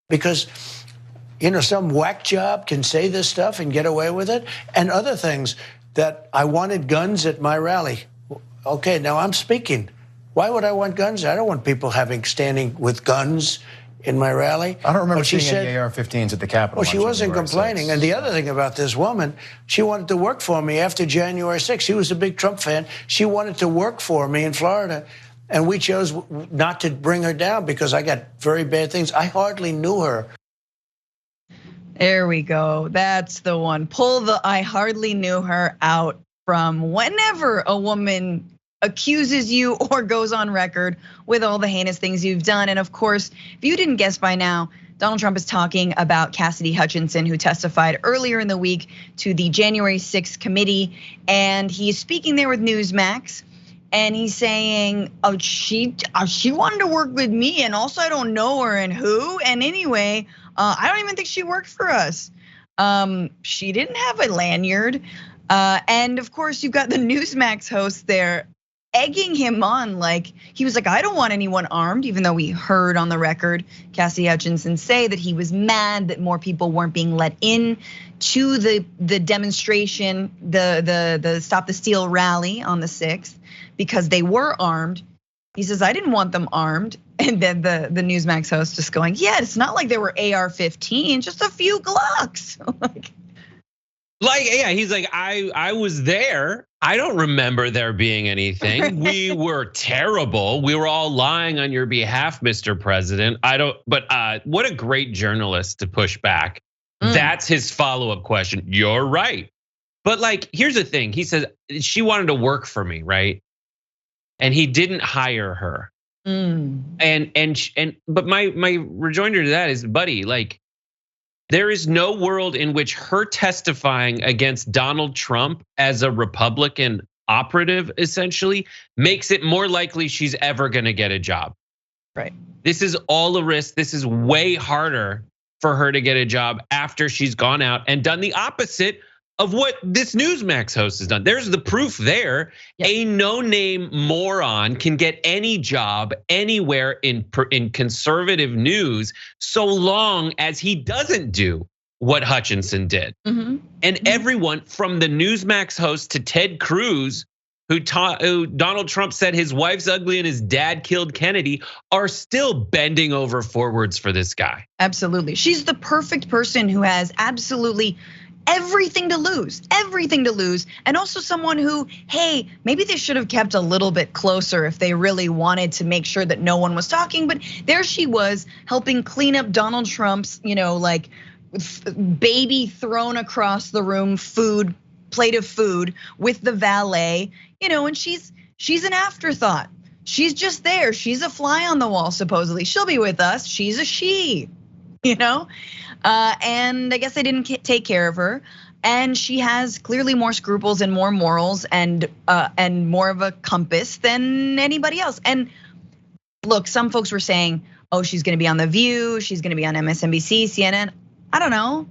because, some whack job can say this stuff and get away with it, and other things that I wanted guns at my rally. Okay, now I'm speaking. Why would I want guns? I don't want people standing with guns in my rally. I don't remember seeing any AR-15s at the Capitol. Well, she wasn't complaining. And the other thing about this woman, she wanted to work for me after January 6th. She was a big Trump fan. She wanted to work for me in Florida. And we chose not to bring her down because I got very bad things. I hardly knew her. There we go. That's the one. Pull the I hardly knew her out from whenever a woman accuses you or goes on record with all the heinous things you've done. And of course, if you didn't guess by now, Donald Trump is talking about Cassidy Hutchinson, who testified earlier in the week to the January 6th committee. And he's speaking there with Newsmax. And he's saying, oh, she wanted to work with me, and also I don't know her and who. And anyway, I don't even think she worked for us. She didn't have a lanyard. And of course, you've got the Newsmax host there egging him on, like he was like, I don't want anyone armed, even though we heard on the record Cassidy Hutchinson say that he was mad that more people weren't being let in to the demonstration, the Stop the Steal rally on the 6th, because they were armed. He says, I didn't want them armed. And then the Newsmax host just going, yeah, it's not like there were AR-15, just a few Glocks. Yeah, he's like, I was there. I don't remember there being anything. We were terrible. We were all lying on your behalf, Mr. President. But what a great journalist to push back. That's his follow-up question. You're right. But here's the thing. He says she wanted to work for me, right? And he didn't hire her. But my rejoinder to that is, buddy, there is no world in which her testifying against Donald Trump as a Republican operative essentially makes it more likely she's ever gonna get a job. Right. This is all a risk. This is way harder for her to get a job after she's gone out and done the opposite of what this Newsmax host has done. There's the proof there. Yep. A no-name moron can get any job anywhere in conservative news so long as he doesn't do what Hutchinson did. And everyone from the Newsmax host to Ted Cruz, who Donald Trump said his wife's ugly and his dad killed Kennedy, are still bending over forwards for this guy. Absolutely. She's the perfect person who has absolutely everything to lose, and also someone who, hey, maybe they should have kept a little bit closer if they really wanted to make sure that no one was talking. But there she was helping clean up Donald Trump's, baby thrown across the room, plate of food with the valet, and she's an afterthought. She's just there. She's a fly on the wall, supposedly. She'll be with us. She's a she, And I guess they didn't take care of her, and she has clearly more scruples and more morals and more of a compass than anybody else. And look, some folks were saying, oh, she's gonna be on The View, she's gonna be on MSNBC, CNN. I don't know.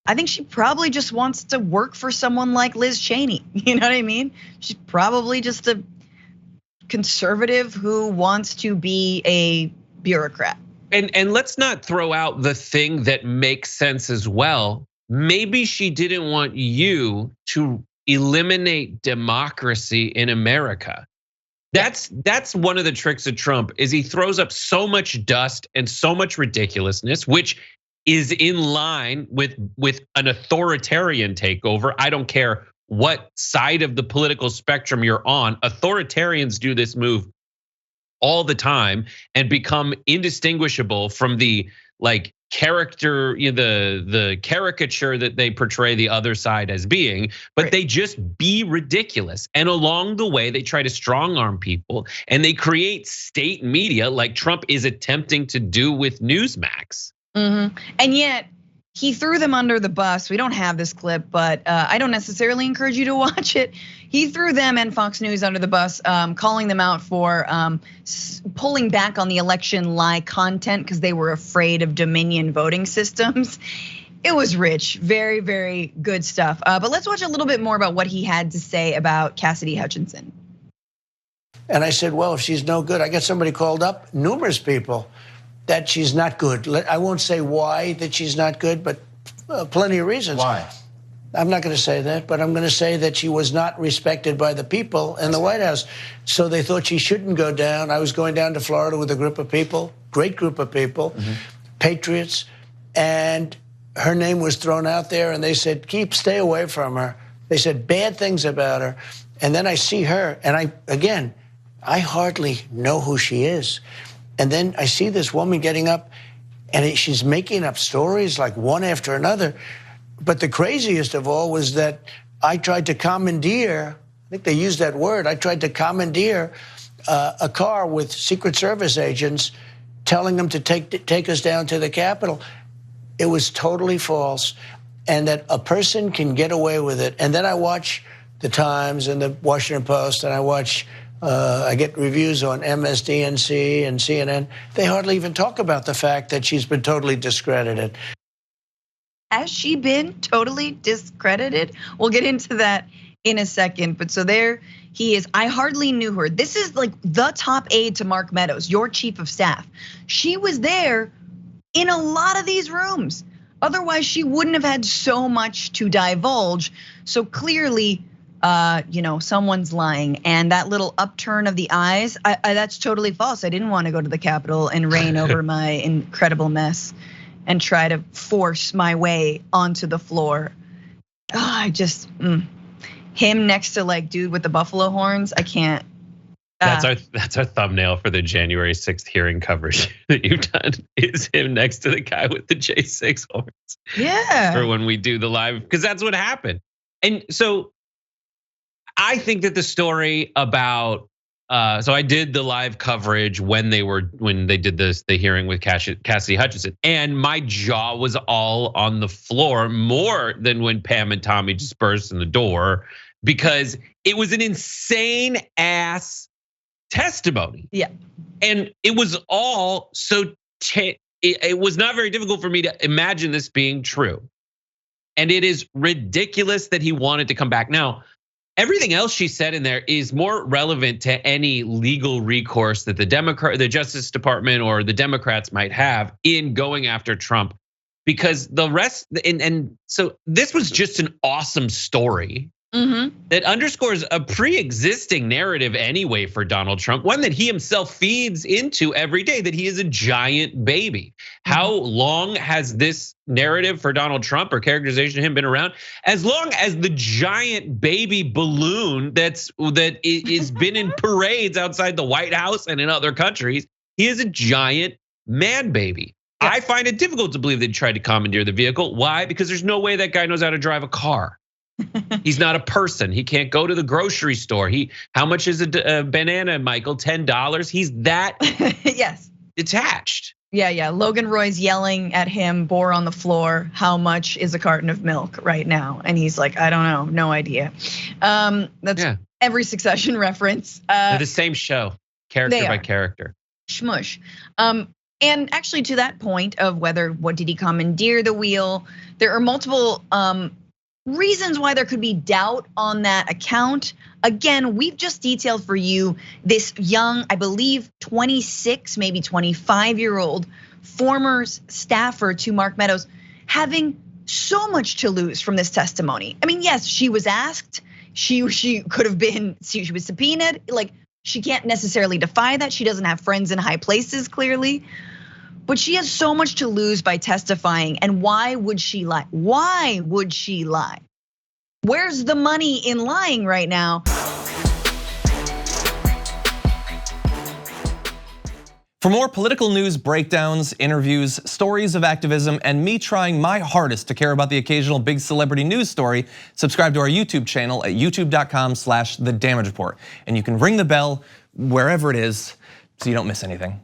I think she probably just wants to work for someone like Liz Cheney. You know what I mean? She's probably just a conservative who wants to be a bureaucrat. And let's not throw out the thing that makes sense as well. Maybe she didn't want you to eliminate democracy in America. That's one of the tricks of Trump, is he throws up so much dust and so much ridiculousness, which is in line with an authoritarian takeover. I don't care what side of the political spectrum you're on. Authoritarians do this move all the time and become indistinguishable from the character, the caricature that they portray the other side as being, but right. They just be ridiculous. And along the way, they try to strong arm people and they create state media like Trump is attempting to do with Newsmax. And yet he threw them under the bus. We don't have this clip, but I don't necessarily encourage you to watch it. He threw them and Fox News under the bus, calling them out for pulling back on the election lie content because they were afraid of Dominion voting systems. It was rich, very, very good stuff. But let's watch a little bit more about what he had to say about Cassidy And I said, well, if she's no good, I got somebody called up, numerous people. that she's not good. I won't say why that she's not good, but plenty of reasons. Why? I'm not going to say that, but I'm going to say that she was not respected by the people in the White House. So they thought she shouldn't go down. I was going down to Florida with a group of people, great group of people, patriots, and her name was thrown out there, and they said, stay away from her. They said bad things about her. And then I see her, and I hardly know who she is. And then I see this woman getting up, and she's making up stories like one after another. But the craziest of all was that I tried to commandeer, I think they used that word, I tried to commandeer a car with Secret Service agents telling them to take us down to the Capitol. It was totally false, and that a person can get away with it. And then I watch the Times and the Washington Post, and I get reviews on MSDNC and CNN. They hardly even talk about the fact that she's been totally discredited. Has she been totally discredited? We'll get into that in a second. But so there he is. I hardly knew her. This is like the top aide to Mark Meadows, your chief of staff. She was there in a lot of these rooms. Otherwise, she wouldn't have had so much to divulge. So clearly, someone's lying. And that little upturn of the eyes, that's totally false. I didn't want to go to the Capitol and reign over my incredible mess and try to force my way onto the floor. Him next to like dude with the buffalo horns, I can't. That's our thumbnail for the January 6th hearing coverage that you've done, is him next to the guy with the J6 horns. Yeah. For when we do the live, because that's what happened. And so I think that the story about, so I did the live coverage when they did the hearing with Cassidy Hutchinson, and my jaw was all on the floor more than when Pam and Tommy just burst in the door, because it was an insane ass testimony. Yeah. And it was all so, it was not very difficult for me to imagine this being true. And it is ridiculous that he wanted to come back. Now, everything else she said in there is more relevant to any legal recourse that the Justice Department or the Democrats might have in going after Trump, because the rest, and so this was just an awesome story that underscores a pre-existing narrative anyway for Donald Trump, one that he himself feeds into every day, that he is a giant baby. How long has this narrative for Donald Trump or characterization of him been around? As long as the giant baby balloon that is been in parades outside the White House and in other countries, he is a giant man baby. Yeah. I find it difficult to believe they tried to commandeer the vehicle. Why? Because there's no way that guy knows how to drive a car. He's not a person. He can't go to the grocery store. How much is a banana, Michael? $10. He's that yes, detached. Yeah. Logan Roy's yelling at him, bore on the floor, how much is a carton of milk right now? And he's like, I don't know, no idea. That's every Succession reference. They're the same show, character by character. Shmush. And actually, to that point of what did he commandeer the wheel? There are multiple reasons why there could be doubt on that account. Again, we've just detailed for you this young, I believe 26, maybe 25-year-old former staffer to Mark Meadows, having so much to lose from this testimony. I mean, yes, she was asked, she could have been, she was subpoenaed, like she can't necessarily defy that. She doesn't have friends in high places, clearly. But she has so much to lose by testifying, and why would she lie? Why would she lie? Where's the money in lying right now? For more political news breakdowns, interviews, stories of activism, and me trying my hardest to care about the occasional big celebrity news story, subscribe to our YouTube channel at youtube.com/The Damage Report. And you can ring the bell wherever it is so you don't miss anything.